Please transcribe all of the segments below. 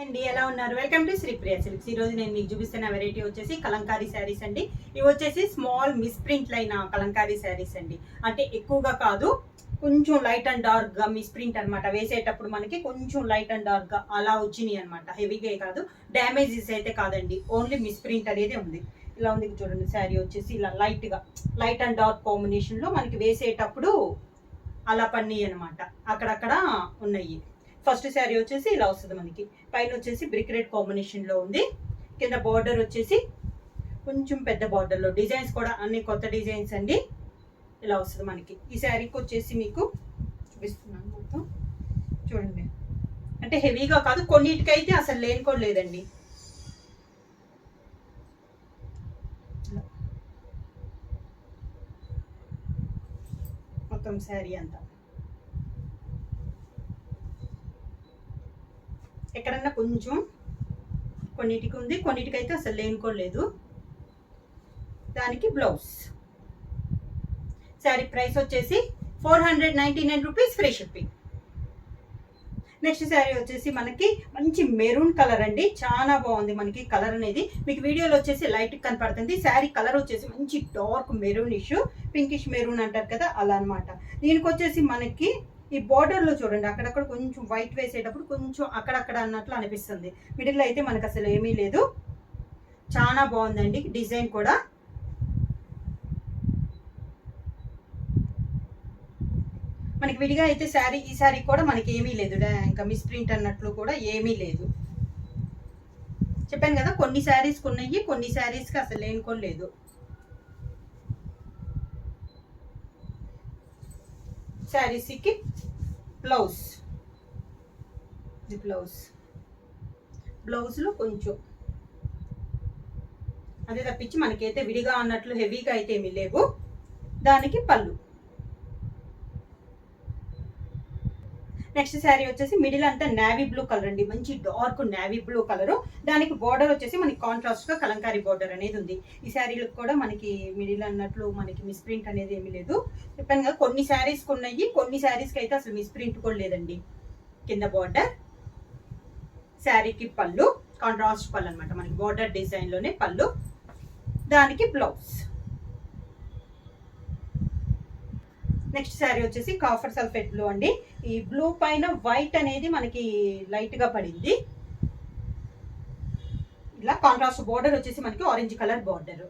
అండి ఎలా ఉన్నారు? Welcome to Sri Priya Silks. ఈ రోజు నేను మీకు చూపిస్తున్న వెరైటీ వచ్చేసి కలంకారీ శారీస్ అండి. ఇవి వచ్చేసి స్మాల్ మిస్ ప్రింట్ లైన కలంకారీ శారీస్ అండి. అంటే ఎక్కువగా కాదు, కొంచెం లైట్ అండ్ డార్క్ గా మిస్ ప్రింట్ అనమాట. వేసేటప్పుడు మనకి కొంచెం లైట్ అండ్ డార్క్ గా అలా వచ్చినాయి అనమాట. హెవీగా కాదు, డ్యామేజెస్ అయితే కాదండి, ఓన్లీ మిస్ ప్రింట్ అనేది ఉంది. ఇలా ఉంది చూడండి. శారీ వచ్చేసి ఇలా లైట్ అండ్ డార్క్ కాంబినేషన్ లో మనకి వేసేటప్పుడు అలా పన్నాయి అనమాట. అక్కడక్కడ ఉన్నాయి. ఫస్ట్ శారీ వచ్చేసి ఇలా వస్తుంది మనకి. పైన వచ్చేసి బ్రిక్ రెడ్ కాంబినేషన్ లో ఉంది. కింద బార్డర్ వచ్చేసి కొంచెం పెద్ద బార్డర్ లో డిజైన్స్ కూడా అన్ని కొత్త డిజైన్స్ అండి. ఇలా వస్తుంది మనకి. ఈ శారీకి వచ్చేసి మీకు చూపిస్తున్నాను మొత్తం చూడండి. అంటే హెవీగా కాదు, కొన్నిటికైతే అసలు లేని కూడా లేదండి. మొత్తం శారీ అంతా ఎక్కడన్నా కొంచెం కొన్నిటికి ఉంది, కొన్నిటికైతే అసలు లేనుకోలేదు. దానికి బ్లౌజ్. శారీ ప్రైస్ వచ్చేసి 499 rupees, free shipping. Next sari వచ్చేసి మనకి మంచి మెరూన్ కలర్ అండి. చాలా బాగుంది మనకి కలర్ అనేది. మీకు వీడియోలో వచ్చేసి లైట్ కనపడుతుంది. శారీ కలర్ వచ్చేసి మంచి డార్క్ మెరూనిష్, పింకిష్ మెరూన్ అంటారు కదా, అలా అనమాట. దీనికి వచ్చేసి మనకి ఈ బార్డర్ లో చూడండి, అక్కడక్కడ కొంచెం వైట్ వేసేటప్పుడు కొంచెం అక్కడక్కడ అన్నట్లు అనిపిస్తుంది. మిడిల్ అయితే మనకు అసలు ఏమీ లేదు. చాలా బాగుందండి డిజైన్ కూడా. మనకి విడిగా అయితే ఈ శారీ కూడా మనకి ఏమీ లేదు, ఇంకా మిస్ ప్రింట్ అన్నట్లు కూడా ఏమీ లేదు. చెప్పాను కదా, కొన్ని శారీస్కి ఉన్నాయి, కొన్ని శారీస్కి అసలు లేనుకోలేదు. శారీస్కి బ్లౌజ్. బ్లౌజ్లో కొంచెం అదే తప్పించి మనకైతే విడిగా అన్నట్లు హెవీగా అయితే ఏమీ లేవు. దానికి పళ్ళు. నెక్స్ట్ శారీ వచ్చేసి మిడిల్ అంతా నేవీ బ్లూ కలర్ అండి. మంచి డార్క్ నేవీ బ్లూ కలర్. దానికి బార్డర్ వచ్చేసి మనకి కాంట్రాస్ట్ గా కలంకారీ బార్డర్ అనేది ఉంది. ఈ శారీలకు కూడా మనకి మిడిల్ అన్నట్లు మనకి మిస్ ప్రింట్ అనేది ఏమీ లేదు. చెప్పాను కదా, కొన్ని శారీస్ ఉన్నాయి, కొన్ని శారీస్కి అయితే అసలు మిస్ ప్రింట్ కూడా లేదండి. కింద బార్డర్. శారీకి పళ్ళు, కాంట్రాస్ట్ పళ్ళు అనమాట. మనకి బార్డర్ డిజైన్ లోనే పళ్ళు. దానికి బ్లౌజ్. నెక్స్ట్ శారీ వచ్చేసి కాఫర్ సల్ఫేట్ బ్లూ అండి. ఈ బ్లూ పైన వైట్ అనేది మనకి లైట్ గా పడింది. ఇలా కాంట్రాస్ట్ బోర్డర్ వచ్చేసి మనకి ఆరెంజ్ కలర్ బోర్డర్.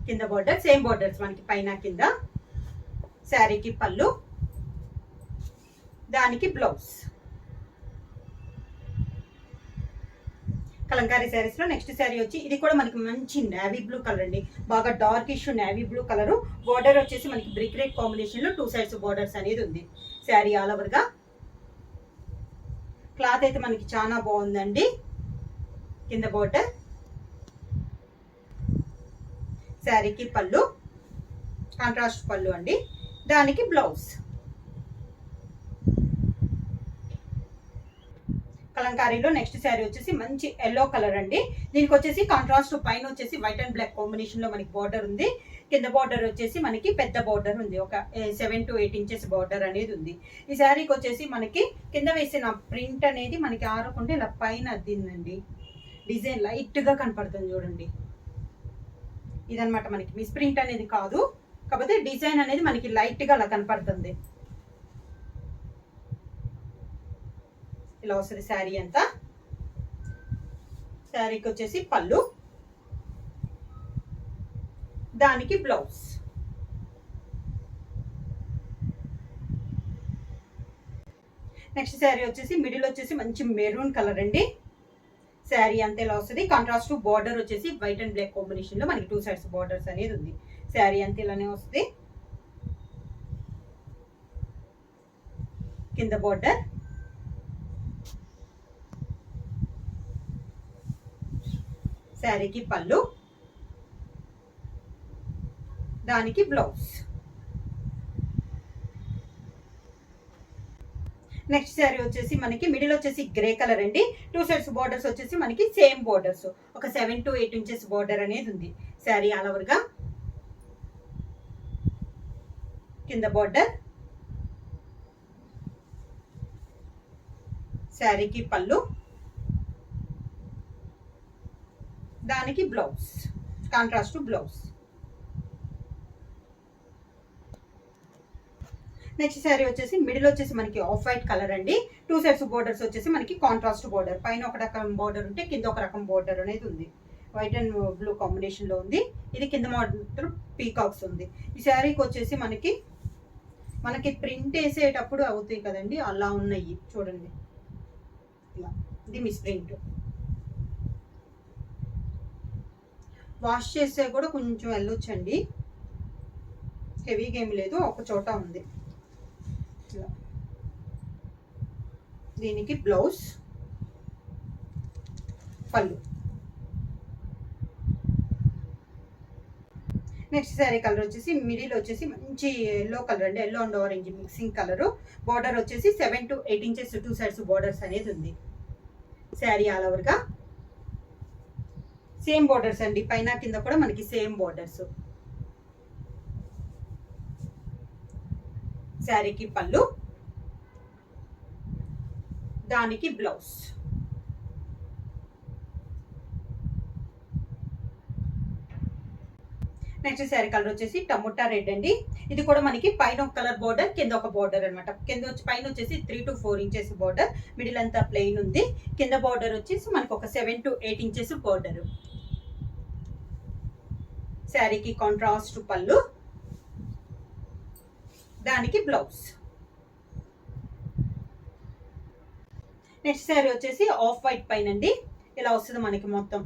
కింద బోర్డర్ సేమ్ బోర్డర్స్ మనకి పైన కింద. శారీకి పళ్ళు, దానికి బ్లౌజ్. కలంకారీ శారీస్ లో నెక్స్ట్ శారీ వచ్చి ఇది కూడా మనకి మంచి నేవీ బ్లూ కలర్ అండి. బాగా dark issue navy blue colour. Border వచ్చేసి మనకి బ్రిక్ రెడ్ కాంబినేషన్ లో 2 సైడ్స్ బోర్డర్స్ అనేది ఉంది. శారీ ఆల్ ఓవర్ గా. క్లాత్ అయితే మనకి చాలా బాగుందండి. కింద బోర్డర్. శారీకి పళ్ళు, కాంట్రాస్ట్ పళ్ళు అండి. దానికి బ్లౌజ్. కలంకారీలో నెక్స్ట్ శారీ వచ్చేసి మంచి ఎల్లో కలర్ అండి. దీనికి వచ్చేసి కాంట్రాస్ట్ పైన వచ్చేసి వైట్ అండ్ బ్లాక్ కాంబినేషన్ లో మనకి బార్డర్ ఉంది. కింద బార్డర్ వచ్చేసి మనకి పెద్ద బార్డర్ ఉంది. ఒక 7 to 8 ఇంచెస్ బార్డర్ అనేది ఉంది. ఈ శారీకి వచ్చేసి మనకి కింద వేసిన ప్రింట్ అనేది మనకి ఆరకుండా ఇలా పైన అద్దిందండి. డిజైన్ లైట్ గా కనపడుతుంది చూడండి. ఇదనమాట, మనకి మిస్ ప్రింట్ అనేది కాదు, కాకపోతే డిజైన్ అనేది మనకి లైట్ గా అలా కనపడుతుంది. ఇలా వస్తుంది శారీ అంతా. శారీకి వచ్చేసి పళ్ళు, దానికి బ్లౌజ్. నెక్స్ట్ శారీ వచ్చేసి మిడిల్ వచ్చేసి మంచి మెరూన్ కలర్ అండి. శారీ అంతా ఇలా వస్తుంది. కాంట్రాస్ట్ బార్డర్ వచ్చేసి వైట్ అండ్ బ్లాక్ కాంబినేషన్ లో మనకి 2 సైడ్స్ బార్డర్స్ అనేది ఉంది. శారీ అంతా ఇలానే వస్తుంది. కింద బార్డర్. శారీకి పళ్ళు, దానికి బ్లౌజ్. నెక్స్ట్ శారీ వచ్చేసి మనకి మిడిల్ వచ్చేసి గ్రే కలర్ అండి. 2 సైడ్స్ బార్డర్స్ వచ్చేసి మనకి సేమ్ బార్డర్స్, ఒక 7 to 8 ఇంచెస్ బార్డర్ అనేది ఉంది. శారీ ఆల్ ఓవర్ గా. కింద బార్డర్, శారీకి పళ్ళు, దానికి blouse, contrast blouse. Next sari వచ్చేసి మిడిల్ వచ్చేసి మనకి ఆఫ్ వైట్ కలర్ అండి. 2 సైడ్స్ బోర్డర్స్ వచ్చేసి మనకి కాంట్రాస్ట్ బోర్డర్, పైన ఒక రకం బోర్డర్ ఉంటే కింద ఒక రకం బోర్డర్ అనేది ఉంది. వైట్ అండ్ బ్లూ కాంబినేషన్ లో ఉంది. ఇది కింద మాత్రం పీకాక్స్ ఉంది. ఈ శారీకి వచ్చేసి మనకి ప్రింట్ వేసేటప్పుడు అవుతాయి కదండి, అలా ఉన్నాయి చూడండి. ఇలా ఇది మిస్ ప్రింట్. వాష్ చేస్తే కూడా కొంచెం వెళ్ళొచ్చండి, హెవీగా ఏమి లేదు, ఒక చోట ఉంది. దీనికి బ్లౌజ్, పళ్ళు. నెక్స్ట్ శారీ కలర్ వచ్చేసి మిడిల్ వచ్చేసి మంచి ఎల్లో కలర్ అండి, yellow and orange mixing colour. Border వచ్చేసి 7 to 8 ఇంచెస్ 2 సైడ్స్ బార్డర్స్ అనేది ఉంది. శారీ ఆల్ ఓవర్ గా సేమ్ బార్డర్స్ అండి, పైన కింద కూడా మనకి సేమ్ బార్డర్స్. శారీకి పళ్ళు, దానికి బ్లౌజ్. నెక్స్ట్ శారీ కలర్ వచ్చేసి టమోటా రెడ్ అండి. ఇది కూడా మనకి పైన ఒక కలర్ బోర్డర్, కింద ఒక బోర్డర్ అనమాట. కింద పైన వచ్చేసి 3 to 4 ఇంచెస్ బోర్డర్, మిడిల్ అంతా ప్లెయిన్ ఉంది. కింద బోర్డర్ వచ్చేసి మనకి ఒక 7 to 8 ఇంచెస్ బోర్డర్. శారీకి కాంట్రాస్ట్ పళ్ళు, దానికి బ్లౌజ్. నెక్స్ట్ శారీ వచ్చేసి ఆఫ్ వైట్ పైన అండి, ఇలా వస్తుంది మనకి మొత్తం.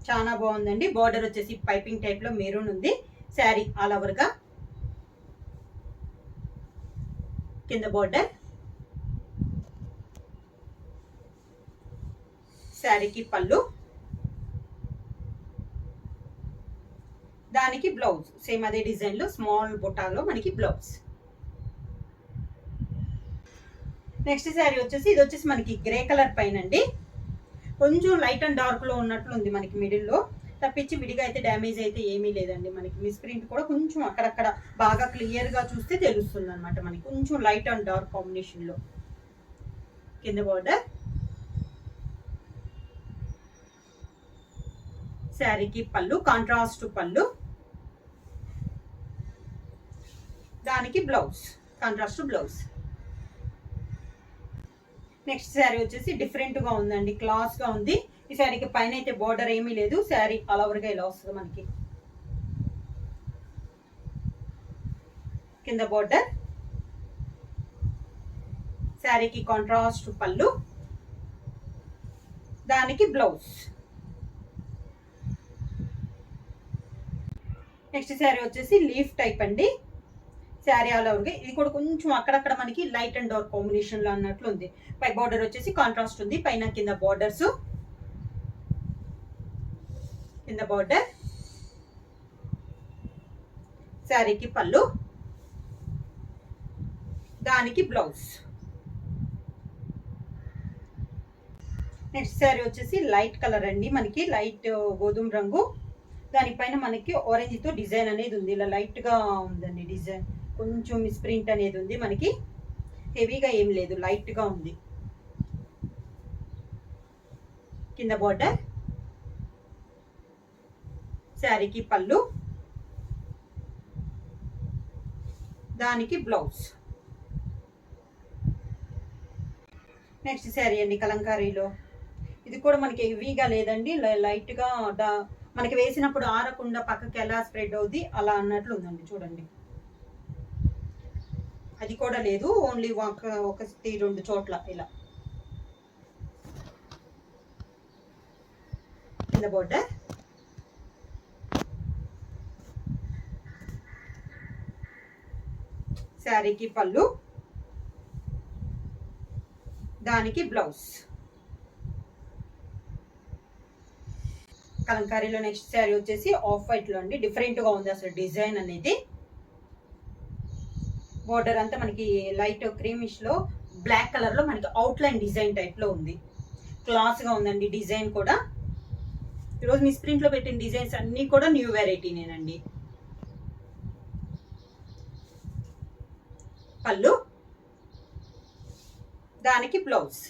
చాలా బాగుందండి. బార్డర్ వచ్చేసి పైపింగ్ టైప్ లో మెరూన్ ఉంది. శారీ ఆల్ ఓవర్ గా కింద బార్డర్, శారీకి పళ్ళు, దానికి బ్లౌజ్. సేమ్ అదే డిజైన్ లో స్మాల్ బొటాలో మనకి బ్లౌజ్. నెక్స్ట్ శారీ వచ్చేసి ఇది వచ్చేసి మనకి గ్రే కలర్ పైన అండి, కొంచెం లైట్ అండ్ డార్క్ లో ఉన్నట్లు ఉంది మనకి మిడిల్ లో. తప్పించి విడిగా అయితే డ్యామేజ్ అయితే ఏమీ లేదండి. మనకి మిస్ ప్రింట్ కూడా కొంచెం అక్కడక్కడ బాగా క్లియర్ గా చూస్తే తెలుస్తుంది అనమాట మనకి, కొంచెం లైట్ అండ్ డార్క్ కాంబినేషన్ లో. కింద బార్డర్, శారీకి పళ్ళు, కాంట్రాస్ట్ పళ్ళు, దానికి blouse, contrast blouse. Next sari వచ్చేసి డిఫరెంట్ గా ఉందండి, క్లాస్ గా ఉంది. ఈ శారీకి పైన అయితే బార్డర్ ఏమీ లేదు. శారీ ఆల్ ఓవర్ గా ఇలా వస్తుంది మనకి. కింద బార్డర్, శారీకి కాంట్రాస్ట్ పళ్ళు, దానికి బ్లౌజ్. నెక్స్ట్ శారీ వచ్చేసి లీఫ్ టైప్ అండి. శారీ ఆల్ ఓవర్ గా ఇది కూడా కొంచెం అక్కడక్కడ మనకి లైట్ అండ్ డార్క్ కాంబినేషన్ లో అన్నట్లు ఉంది. పై బార్డర్ వచ్చేసి కాంట్రాస్ట్ ఉంది, పైన కింద బార్డర్స్. కింద బార్డర్, శారీకి పళ్ళు, దానికి బ్లౌజ్. నెక్స్ట్ శారీ వచ్చేసి లైట్ కలర్ అండి, మనకి లైట్ గోధుమ రంగు. దానిపైన మనకి ఆరెంజ్ తో డిజైన్ అనేది ఉంది. ఇలా లైట్ గా ఉందండి డిజైన్, కొంచెం మిస్ ప్రింట్ అనేది ఉంది మనకి. హెవీగా ఏం లేదు, లైట్ గా ఉంది. కింద బార్డర్, శారీకి పళ్ళు, దానికి బ్లౌజ్. నెక్స్ట్ శారీ అండి కలంకారీలో. ఇది కూడా మనకి హెవీగా లేదండి, లైట్ గా మనకి వేసినప్పుడు ఆరకుండా పక్కకి ఎలా స్ప్రెడ్ అవుద్ది అలా అన్నట్లు ఉందండి. చూడండి, అది కూడా లేదు, ఓన్లీ ఒకటి 2 చోట్ల ఇలా. కింద బోర్డర్, శారీకి పళ్ళు, దానికి బ్లౌజ్. కలంకారీలో నెక్స్ట్ శారీ వచ్చేసి ఆఫ్ వైట్ లో అండి, డిఫరెంట్ గా ఉంది అసలు డిజైన్ అనేది. బోర్డర్ అంతా మనకి లైట్ క్రీమిష్ లో బ్లాక్ కలర్ లో మనకి అవుట్ లైన్ డిజైన్ టైప్ లో ఉంది. క్లాస్ గా ఉందండి డిజైన్ కూడా. ఈరోజు మిస్ ప్రింట్ లో పెట్టిన డిజైన్స్ అన్ని కూడా న్యూ వెరైటీనేనండి. పళ్ళు, దానికి బ్లౌజ్.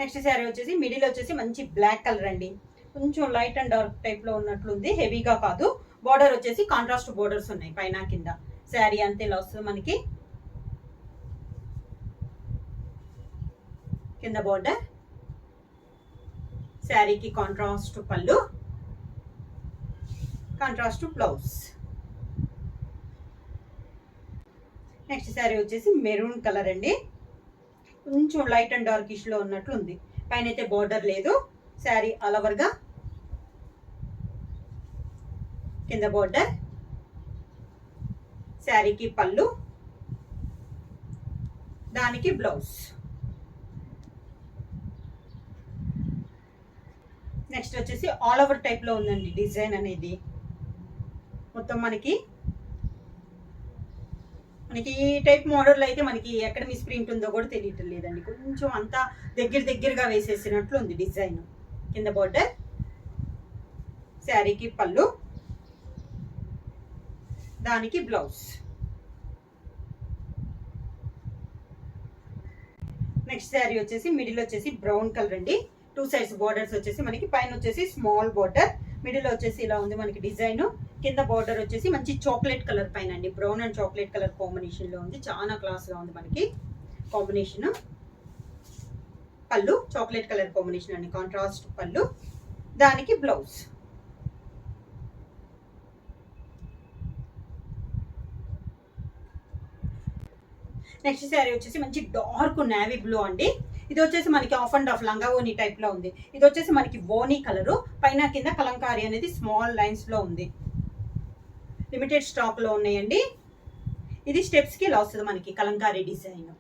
నెక్స్ట్ శారీ వచ్చేసి మిడిల్ వచ్చేసి మంచి బ్లాక్ కలర్ అండి, కొంచెం లైట్ అండ్ డార్క్ టైప్ లో ఉన్నట్లుంది, హెవీగా కాదు. బార్డర్ వచ్చేసి కాంట్రాస్ట్ బోర్డర్స్ ఉన్నాయి పైన కింద. శారీ అంతే ఇలా వస్తుంది మనకి. కింద బార్డర్, శారీకి కాంట్రాస్ట్ పళ్ళు, కాంట్రాస్ట్ బ్లౌజ్. నెక్స్ట్ శారీ వచ్చేసి మెరూన్ కలర్ అండి, కొంచెం లైట్ అండ్ డార్కిష్ లో ఉన్నట్లు ఉంది. పైన అయితే బార్డర్ లేదు. శారీ ఆల్ ఓవర్ గా కింద బార్డర్, శారీకి పళ్ళు, దానికి బ్లౌజ్. నెక్స్ట్ వచ్చేసి ఆల్ ఓవర్ టైప్ లో ఉందండి డిజైన్ అనేది. మొత్తం మనకి ఈ టైప్ మోడల్ అయితే మనకి ఎక్కడ మిస్ ప్రింట్ ఉందో కూడా తెలియటం లేదండి. కొంచెం అంతా దగ్గరగా వేసేసినట్లు ఉంది డిజైన్. కింద బార్డర్, శారీకి పళ్ళు, దానికి బ్లౌజ్. నెక్స్ట్ శారీ వచ్చేసి మిడిల్ వచ్చేసి బ్రౌన్ కలర్ అండి, 2 సైడ్స్ బార్డర్స్ వచ్చేసి మనకి. పైన వచ్చేసి స్మాల్ బార్డర్, మిడిల్ వచ్చేసి ఇలా ఉంది మనకి డిజైన్. కింద బార్డర్ వచ్చేసి మంచి చాక్లెట్ కలర్ పైన అండి, brown and chocolate colour combination లో ఉంది. చాలా క్లాస్ గా ఉంది మనకి కాంబినేషన్. పళ్ళు చాక్లెట్ కలర్ కాంబినేషన్ అండి, కాంట్రాస్ట్ పళ్ళు, దానికి బ్లౌజ్. నెక్స్ట్ శారీ వచ్చేసి మంచి డార్క్ నేవీ బ్లూ అండి. ఇది వచ్చేసి మనకి ఆఫ్ అండ్ ఆఫ్ లంగా ఓనీ టైప్ లో ఉంది. ఇది వచ్చేసి మనకి ఓనీ కలరు, పైన కింద కలంకారీ అనేది స్మాల్ లైన్స్ లో ఉంది. లిమిటెడ్ స్టాక్ లో ఉన్నాయండి. ఇది స్టెప్స్ కి ఇలా వస్తుంది మనకి కలంకారీ డిజైన్.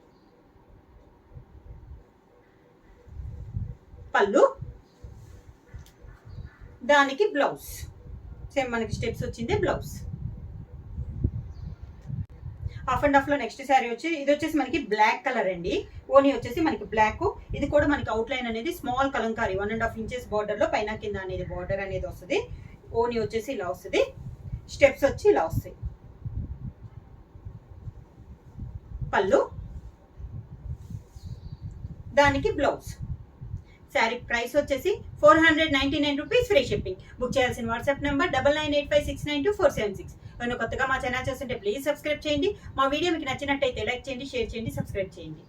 పళ్ళు, దానికి బ్లౌజ్. సేమ్ మనకి స్టెప్స్ వచ్చింది బ్లౌజ్. హాఫ్ అండ్ హాఫ్ లో నెక్స్ట్ శారీ వచ్చి ఇది వచ్చేసి మనకి బ్లాక్ కలర్ అండి. ఓనీ వచ్చేసి మనకి బ్లాక్. ఇది కూడా మనకి అవుట్ లైన్ అనేది స్మాల్ కలంకారీ 1.5 ఇంచెస్ బార్డర్ లో పైన కింద అనేది బార్డర్ అనేది వస్తుంది. ఓనీ వచ్చేసి ఇలా వస్తుంది, స్టెప్స్ వచ్చి ఇలా వస్తాయి. పళ్ళు, దానికి బ్లౌజ్. శారీ ప్రైస్ వచ్చేసి 499 రూపీస్, ఫ్రీ షిప్పింగ్. బుక్ చేయాల్సిన వాట్సాప్ నెంబర్ 9985692476. కొత్తగా మా ఛానల్ చూస్తుంటే ప్లీజ్ సబ్స్క్రైబ్ చేయండి. మా వీడియో మీకు నచ్చినట్టయితే లైక్ చేయండి, షేర్ చేయండి, సబ్స్క్రైబ్ చేయండి.